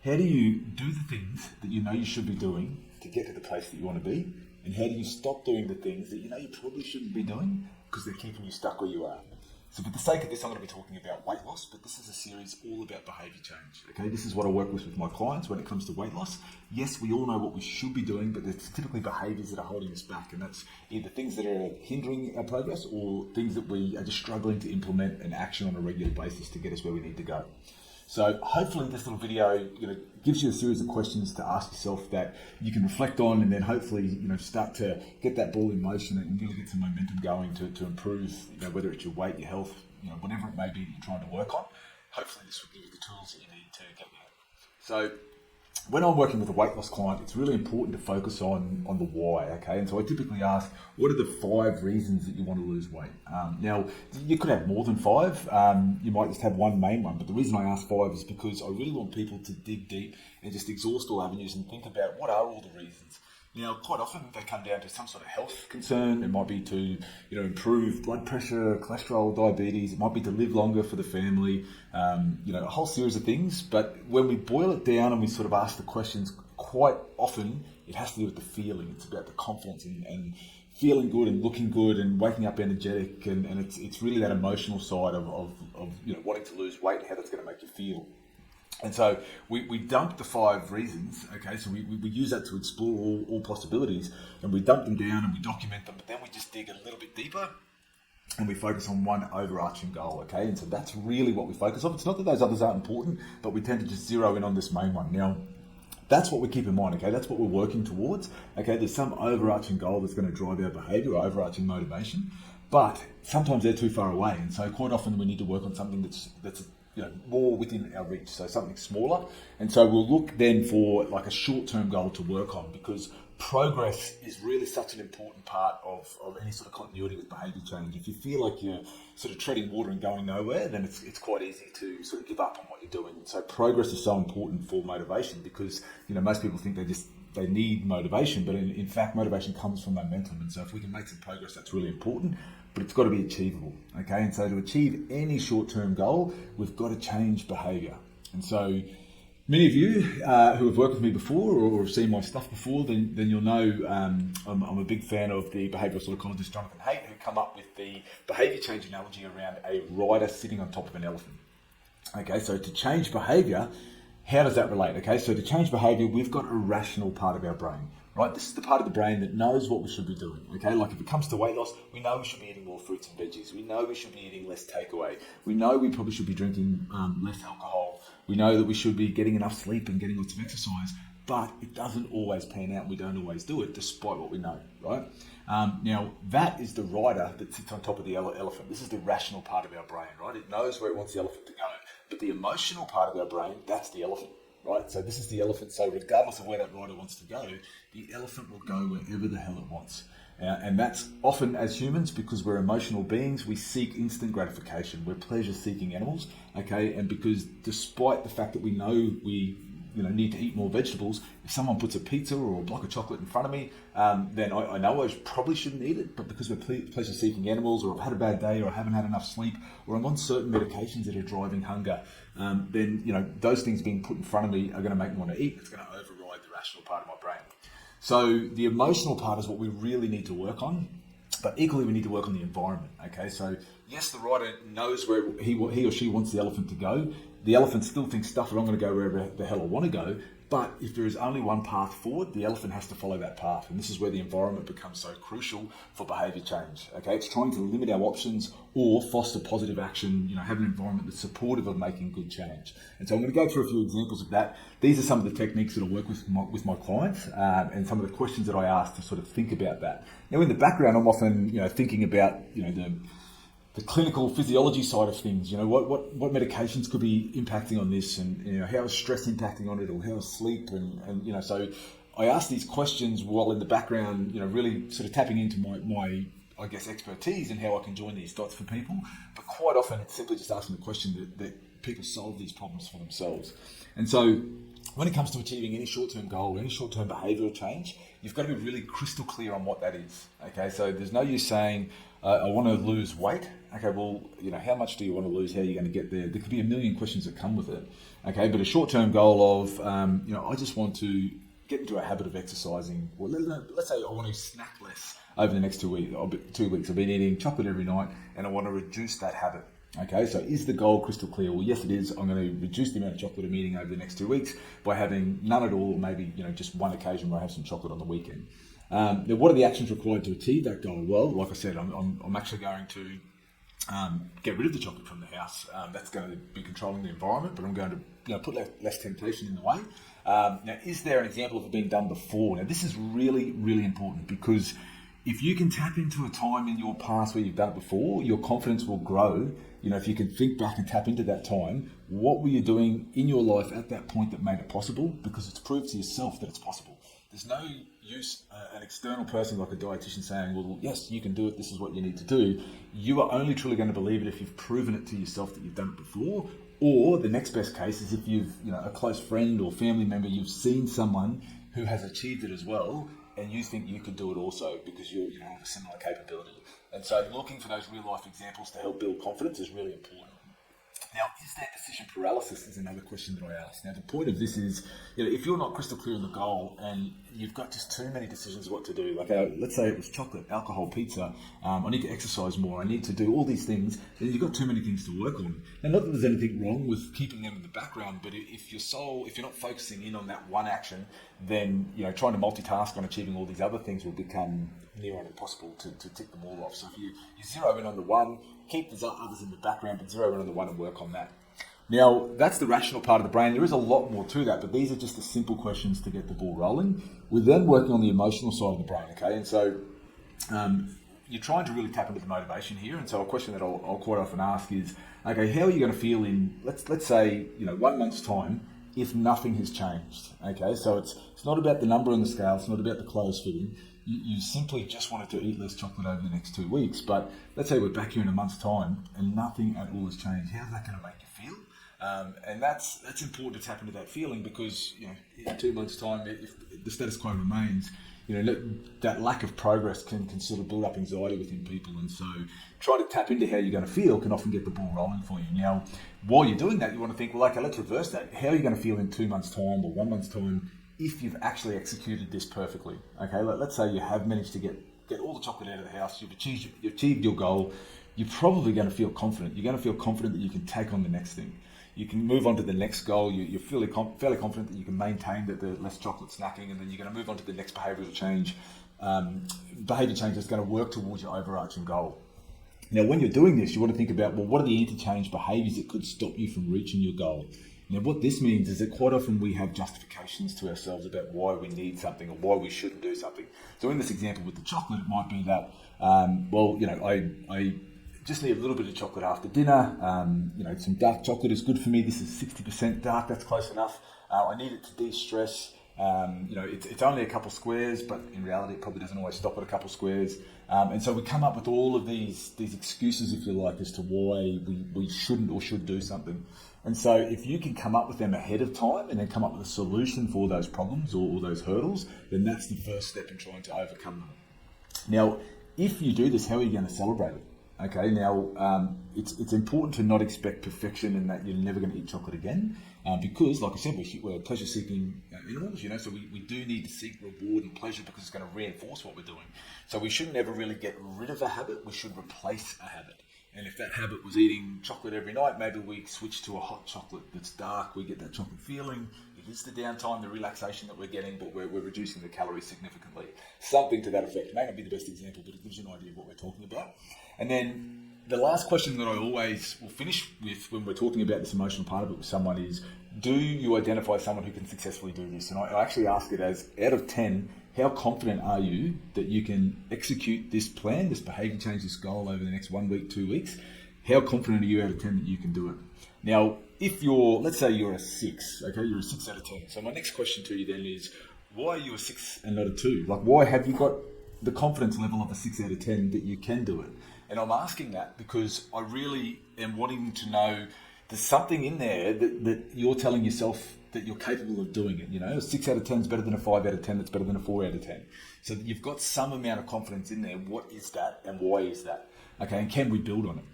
How do you do the things that you know you should be doing to get to the place that you want to be? And how do you stop doing the things that you know you probably shouldn't be doing because they're keeping you stuck where you are? So for the sake of this, I'm going to be talking about weight loss, but this is a series all about behaviour change. Okay, this is what I work with my clients when it comes to weight loss. Yes, we all know what we should be doing, but there's typically behaviours that are holding us back, and that's either things that are hindering our progress or things that we are just struggling to implement and action on a regular basis to get us where we need to go. So hopefully this little video, gives you a series of questions to ask yourself that you can reflect on, and then hopefully, start to get that ball in motion and really get some momentum going to improve, whether it's your weight, your health, whatever it may be that you're trying to work on. Hopefully this will give you the tools that you need to get there. So when I'm working with a weight loss client, it's really important to focus on the why, okay? And so I typically ask, what are the 5 reasons that you want to lose weight? Now, you could have more than 5. You might just have one main one, but the reason I ask 5 is because I really want people to dig deep and just exhaust all avenues and think about what are all the reasons. Now, quite often they come down to some sort of health concern. It might be to, improve blood pressure, cholesterol, diabetes. It might be to live longer for the family. A whole series of things. But when we boil it down and we sort of ask the questions, quite often it has to do with the feeling. It's about the confidence and feeling good and looking good and waking up energetic. And it's really that emotional side of wanting to lose weight and how that's going to make you feel. And so we dump the 5 reasons, okay? So we use that to explore all possibilities, and we dump them down and we document them, but then we just dig a little bit deeper and we focus on one overarching goal, okay? And so that's really what we focus on. It's not that those others aren't important, but we tend to just zero in on this main one. Now, that's what we keep in mind, okay? That's what we're working towards, okay? There's some overarching goal that's going to drive our behavior, or overarching motivation, but sometimes they're too far away. And so quite often we need to work on something that's more within our reach, so something smaller. And so we'll look then for like a short-term goal to work on, because progress is really such an important part of any sort of continuity with behaviour change. If you feel like you're sort of treading water and going nowhere, then it's quite easy to sort of give up on what you're doing. So progress is so important for motivation, because most people think they need motivation, but in fact motivation comes from momentum. And so if we can make some progress, that's really important, but it's got to be achievable, okay? And so to achieve any short-term goal, we've got to change behaviour. And so many of you who have worked with me before or have seen my stuff before, then you'll know I'm a big fan of the behavioural psychologist Jonathan Haidt, who come up with the behaviour change analogy around a rider sitting on top of an elephant. Okay, so to change behaviour, how does that relate? Okay, so to change behaviour, we've got a rational part of our brain, right? This is the part of the brain that knows what we should be doing, okay? Like if it comes to weight loss, we know we should be eating more fruits and veggies. We know we should be eating less takeaway. We know we probably should be drinking less alcohol. We know that we should be getting enough sleep and getting lots of exercise, but it doesn't always pan out. We don't always do it, despite what we know, right? Now, that is the rider that sits on top of the elephant. This is the rational part of our brain, right? It knows where it wants the elephant to go. But the emotional part of our brain, that's the elephant, right? So this is the elephant. So regardless of where that rider wants to go, the elephant will go wherever the hell it wants. And that's often, as humans, because we're emotional beings, we seek instant gratification. We're pleasure-seeking animals, okay? And because despite the fact that we know we need to eat more vegetables, if someone puts a pizza or a block of chocolate in front of me, then I know I probably shouldn't eat it, but because we're pleasure-seeking animals, or I've had a bad day, or I haven't had enough sleep, or I'm on certain medications that are driving hunger, then those things being put in front of me are going to make me want to eat. It's going to override the rational part of my brain. So the emotional part is what we really need to work on, but equally we need to work on the environment, okay? So yes, the rider knows where he or she wants the elephant to go. The elephant still thinks, stuff it, I'm going to go wherever the hell I want to go. But if there is only one path forward, the elephant has to follow that path. And this is where the environment becomes so crucial for behaviour change. Okay, it's trying to limit our options or foster positive action, have an environment that's supportive of making good change. And so I'm going to go through a few examples of that. These are some of the techniques that I work with my clients, and some of the questions that I ask to sort of think about that. Now, in the background, I'm often, thinking about, the clinical physiology side of things, what medications could be impacting on this, and how is stress impacting on it, or how is sleep, and so I ask these questions while in the background, really sort of tapping into my I guess expertise and how I can join these dots for people. But quite often it's simply just asking the question that people solve these problems for themselves. And so when it comes to achieving any short-term goal or any short-term behavioural change, you've got to be really crystal clear on what that is. Okay, so there's no use saying, I want to lose weight. Okay, well, how much do you want to lose? How are you going to get there? There could be a million questions that come with it. Okay, but a short-term goal of, I just want to get into a habit of exercising. Well, let's say I want to snack less over the next 2 weeks. 2 weeks. I've been eating chocolate every night, and I want to reduce that habit. Okay, so is the goal crystal clear? Well, yes, it is. I'm going to reduce the amount of chocolate I'm eating over the next 2 weeks by having none at all, or maybe just one occasion where I have some chocolate on the weekend. Now, what are the actions required to achieve that goal? Well, like I said, I'm actually going to get rid of the chocolate from the house. That's going to be controlling the environment, but I'm going to put less temptation in the way. Now, is there an example of it being done before? Now, this is really, really important, because if you can tap into a time in your past where you've done it before, your confidence will grow. If you can think back and tap into that time, what were you doing in your life at that point that made it possible? Because it's proved to yourself that it's possible. There's no use an external person like a dietitian saying, well, yes, you can do it, this is what you need to do. You are only truly going to believe it if you've proven it to yourself that you've done it before. Or the next best case is if you've, a close friend or family member, you've seen someone who has achieved it as well, and you think you could do it also because you have a similar capability. And so looking for those real life examples to help build confidence is really important. Now, is there decision paralysis is another question that I ask. Now, the point of this is, if you're not crystal clear on the goal and you've got just too many decisions what to do, like let's say it was chocolate, alcohol, pizza, I need to exercise more, I need to do all these things, then you've got too many things to work on. And not that there's anything wrong with keeping them in the background, but if you're not focusing in on that one action, then, trying to multitask on achieving all these other things will become near on impossible to tick them all off. So if you zero in on the one, keep the others in the background, but zero in on the one and work on that. Now, that's the rational part of the brain. There is a lot more to that, but these are just the simple questions to get the ball rolling. We're then working on the emotional side of the brain, okay? And so you're trying to really tap into the motivation here. And so a question that I'll quite often ask is, okay, how are you going to feel in, let's say, 1 month's time if nothing has changed? Okay, so it's not about the number on the scale. It's not about the clothes fitting. You simply just wanted to eat less chocolate over the next 2 weeks. But let's say we're back here in a month's time and nothing at all has changed. How's that going to make you feel? And that's important to tap into that feeling, because in 2 months' time, if the status quo remains, that lack of progress can sort of build up anxiety within people. And so trying to tap into how you're going to feel can often get the ball rolling for you. Now, while you're doing that, you want to think, well, okay, let's reverse that. How are you going to feel in 2 months' time or 1 month's time if you've actually executed this perfectly? Okay, let's say you have managed to get all the chocolate out of the house, you've achieved your goal. You're probably going to feel confident. You're going to feel confident that you can take on the next thing. You can move on to the next goal. You're fairly confident that you can maintain the less chocolate snacking, and then you're going to move on to the next behavioural change. Behaviour change that's going to work towards your overarching goal. Now, when you're doing this, you want to think about, well, what are the interchange behaviours that could stop you from reaching your goal? Now, what this means is that quite often we have justifications to ourselves about why we need something or why we shouldn't do something. So in this example with the chocolate, it might be that, I just need a little bit of chocolate after dinner. Some dark chocolate is good for me. This is 60% dark. That's close enough. I need it to de-stress. It's only a couple squares, but in reality, it probably doesn't always stop at a couple squares. And so we come up with all of these excuses, if you like, as to why we shouldn't or should do something. And so if you can come up with them ahead of time and then come up with a solution for those problems or those hurdles, then that's the first step in trying to overcome them. Now, if you do this, how are you going to celebrate it? Okay, now it's important to not expect perfection and that you're never going to eat chocolate again, because, like I said, we're pleasure-seeking animals, so we do need to seek reward and pleasure because it's going to reinforce what we're doing. So we shouldn't ever really get rid of a habit, we should replace a habit. And if that habit was eating chocolate every night, maybe we switch to a hot chocolate that's dark, we get that chocolate feeling. It is the downtime, the relaxation that we're getting, but we're reducing the calories significantly. Something to that effect. It may not be the best example, but it gives you an idea of what we're talking about. And then the last question that I always will finish with when we're talking about this emotional part of it with someone is, do you identify someone who can successfully do this? And I actually ask it as, out of 10, how confident are you that you can execute this plan, this behaviour change, this goal over the next 1 week, 2 weeks? How confident are you out of 10 that you can do it? Now, if let's say you're a 6, okay, you're a 6 out of 10. So my next question to you then is, why are you a 6 and not a 2? Like, why have you got the confidence level of a 6 out of 10 that you can do it? And I'm asking that because I really am wanting to know there's something in there that you're telling yourself that you're capable of doing it. A 6 out of 10 is better than a 5 out of 10. That's better than a 4 out of 10. So that you've got some amount of confidence in there. What is that and why is that? Okay, and can we build on it?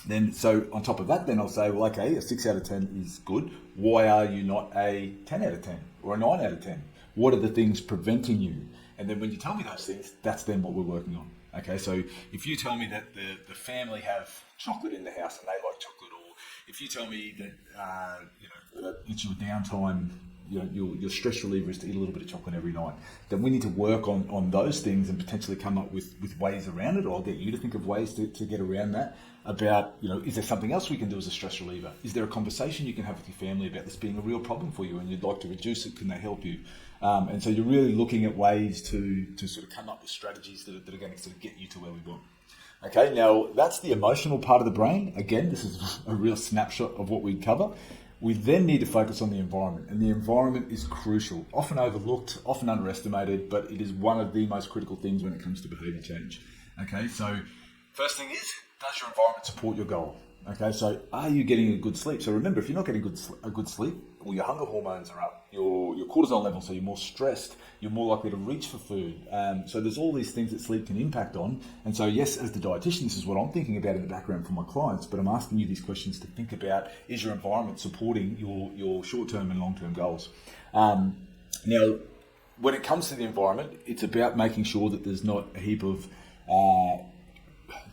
Then, so on top of that, then I'll say, well, okay, a 6 out of 10 is good. Why are you not a 10 out of 10 or a 9 out of 10? What are the things preventing you? And then when you tell me those things, that's then what we're working on. Okay, so if you tell me that the family have chocolate in the house and they like chocolate, or if you tell me that that it's your downtime, your stress reliever is to eat a little bit of chocolate every night, then we need to work on those things and potentially come up with ways around it, or I'll get you to think of ways to get around that. About, is there something else we can do as a stress reliever? Is there a conversation you can have with your family about this being a real problem for you and you'd like to reduce it? Can they help you? And so you're really looking at ways to sort of come up with strategies that are going to sort of get you to where we want. Okay, now that's the emotional part of the brain. Again, this is a real snapshot of what we cover. We then need to focus on the environment, and the environment is crucial, often overlooked, often underestimated, but it is one of the most critical things when it comes to behaviour change. Okay, so first thing is, does your environment support your goal? Okay, so are you getting a good sleep? So remember, if you're not getting a good sleep, well, your hunger hormones are up, your cortisol levels, so you're more stressed, you're more likely to reach for food. So there's all these things that sleep can impact on. And so yes, as the dietitian, this is what I'm thinking about in the background for my clients, but I'm asking you these questions to think about, is your environment supporting your short-term and long-term goals? Now, when it comes to the environment, it's about making sure that there's not a heap of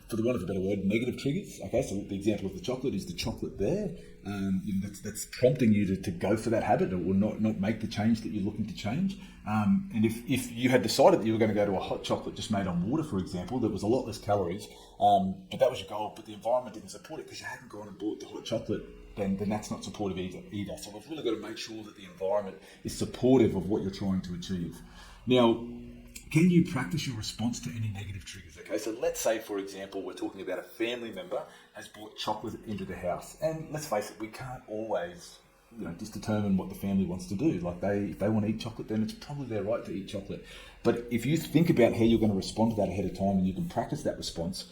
for the want of a better word, negative triggers. Okay, so the example of the chocolate is the chocolate there. That's prompting you to go for that habit or not make the change that you're looking to change. And if you had decided that you were going to go to a hot chocolate just made on water, for example, that was a lot less calories, but that was your goal, but the environment didn't support it because you hadn't gone and bought the hot chocolate, then that's not supportive either. So we've really got to make sure that the environment is supportive of what you're trying to achieve. Now, can you practice your response to any negative triggers? Okay, so let's say, for example, we're talking about a family member has brought chocolate into the house. And let's face it, we can't always just determine what the family wants to do. Like if they want to eat chocolate, then it's probably their right to eat chocolate. But if you think about how you're going to respond to that ahead of time and you can practice that response,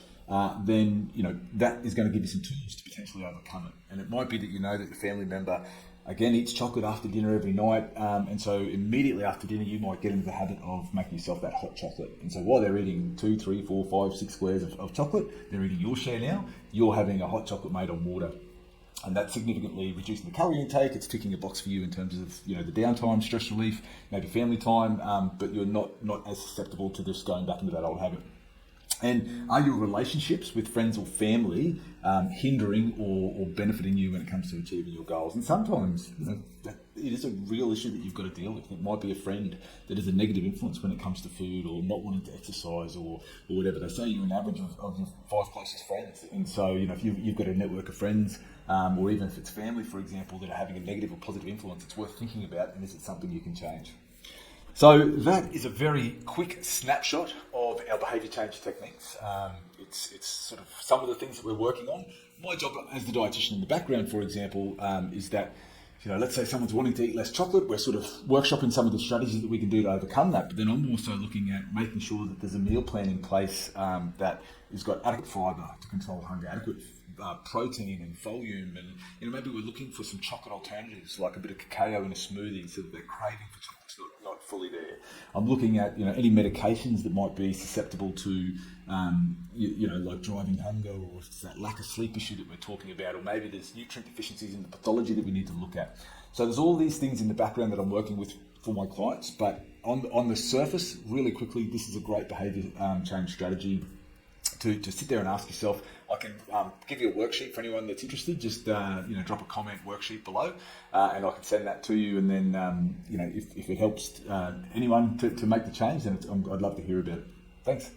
then that is going to give you some tools to potentially overcome it. And it might be that that your family member again eats chocolate after dinner every night, and so immediately after dinner you might get into the habit of making yourself that hot chocolate. And so while they're eating 2, 3, 4, 5, 6 squares of chocolate, they're eating your share now. You're having a hot chocolate made on water, and that's significantly reducing the calorie intake. It's ticking a box for you in terms of the downtime, stress relief, maybe family time, but you're not as susceptible to just going back into that old habit. And are your relationships with friends or family hindering or benefiting you when it comes to achieving your goals? And sometimes it is a real issue that you've got to deal with. It might be a friend that is a negative influence when it comes to food or not wanting to exercise or whatever. They say you're an average of your 5 closest friends. And so, if you've got a network of friends, or even if it's family, for example, that are having a negative or positive influence, it's worth thinking about, and is it something you can change? So that is a very quick snapshot of our behaviour change techniques. It's sort of some of the things that we're working on. My job as the dietitian in the background, for example, is that, let's say someone's wanting to eat less chocolate. We're sort of workshopping some of the strategies that we can do to overcome that. But then I'm also looking at making sure that there's a meal plan in place that has got adequate fibre to control hunger, adequate protein and volume, and maybe we're looking for some chocolate alternatives like a bit of cacao in a smoothie so that they're craving for chocolate's not fully there. I'm looking at any medications that might be susceptible to like driving hunger, or if it's that lack of sleep issue that we're talking about, or maybe there's nutrient deficiencies in the pathology that we need to look at. So there's all these things in the background that I'm working with for my clients, but on the surface, really quickly, this is a great behaviour change strategy to sit there and ask yourself. I can give you a worksheet for anyone that's interested. Just drop a comment worksheet below, and I can send that to you. And then if it helps anyone to make the change, then I'd love to hear about it. Thanks.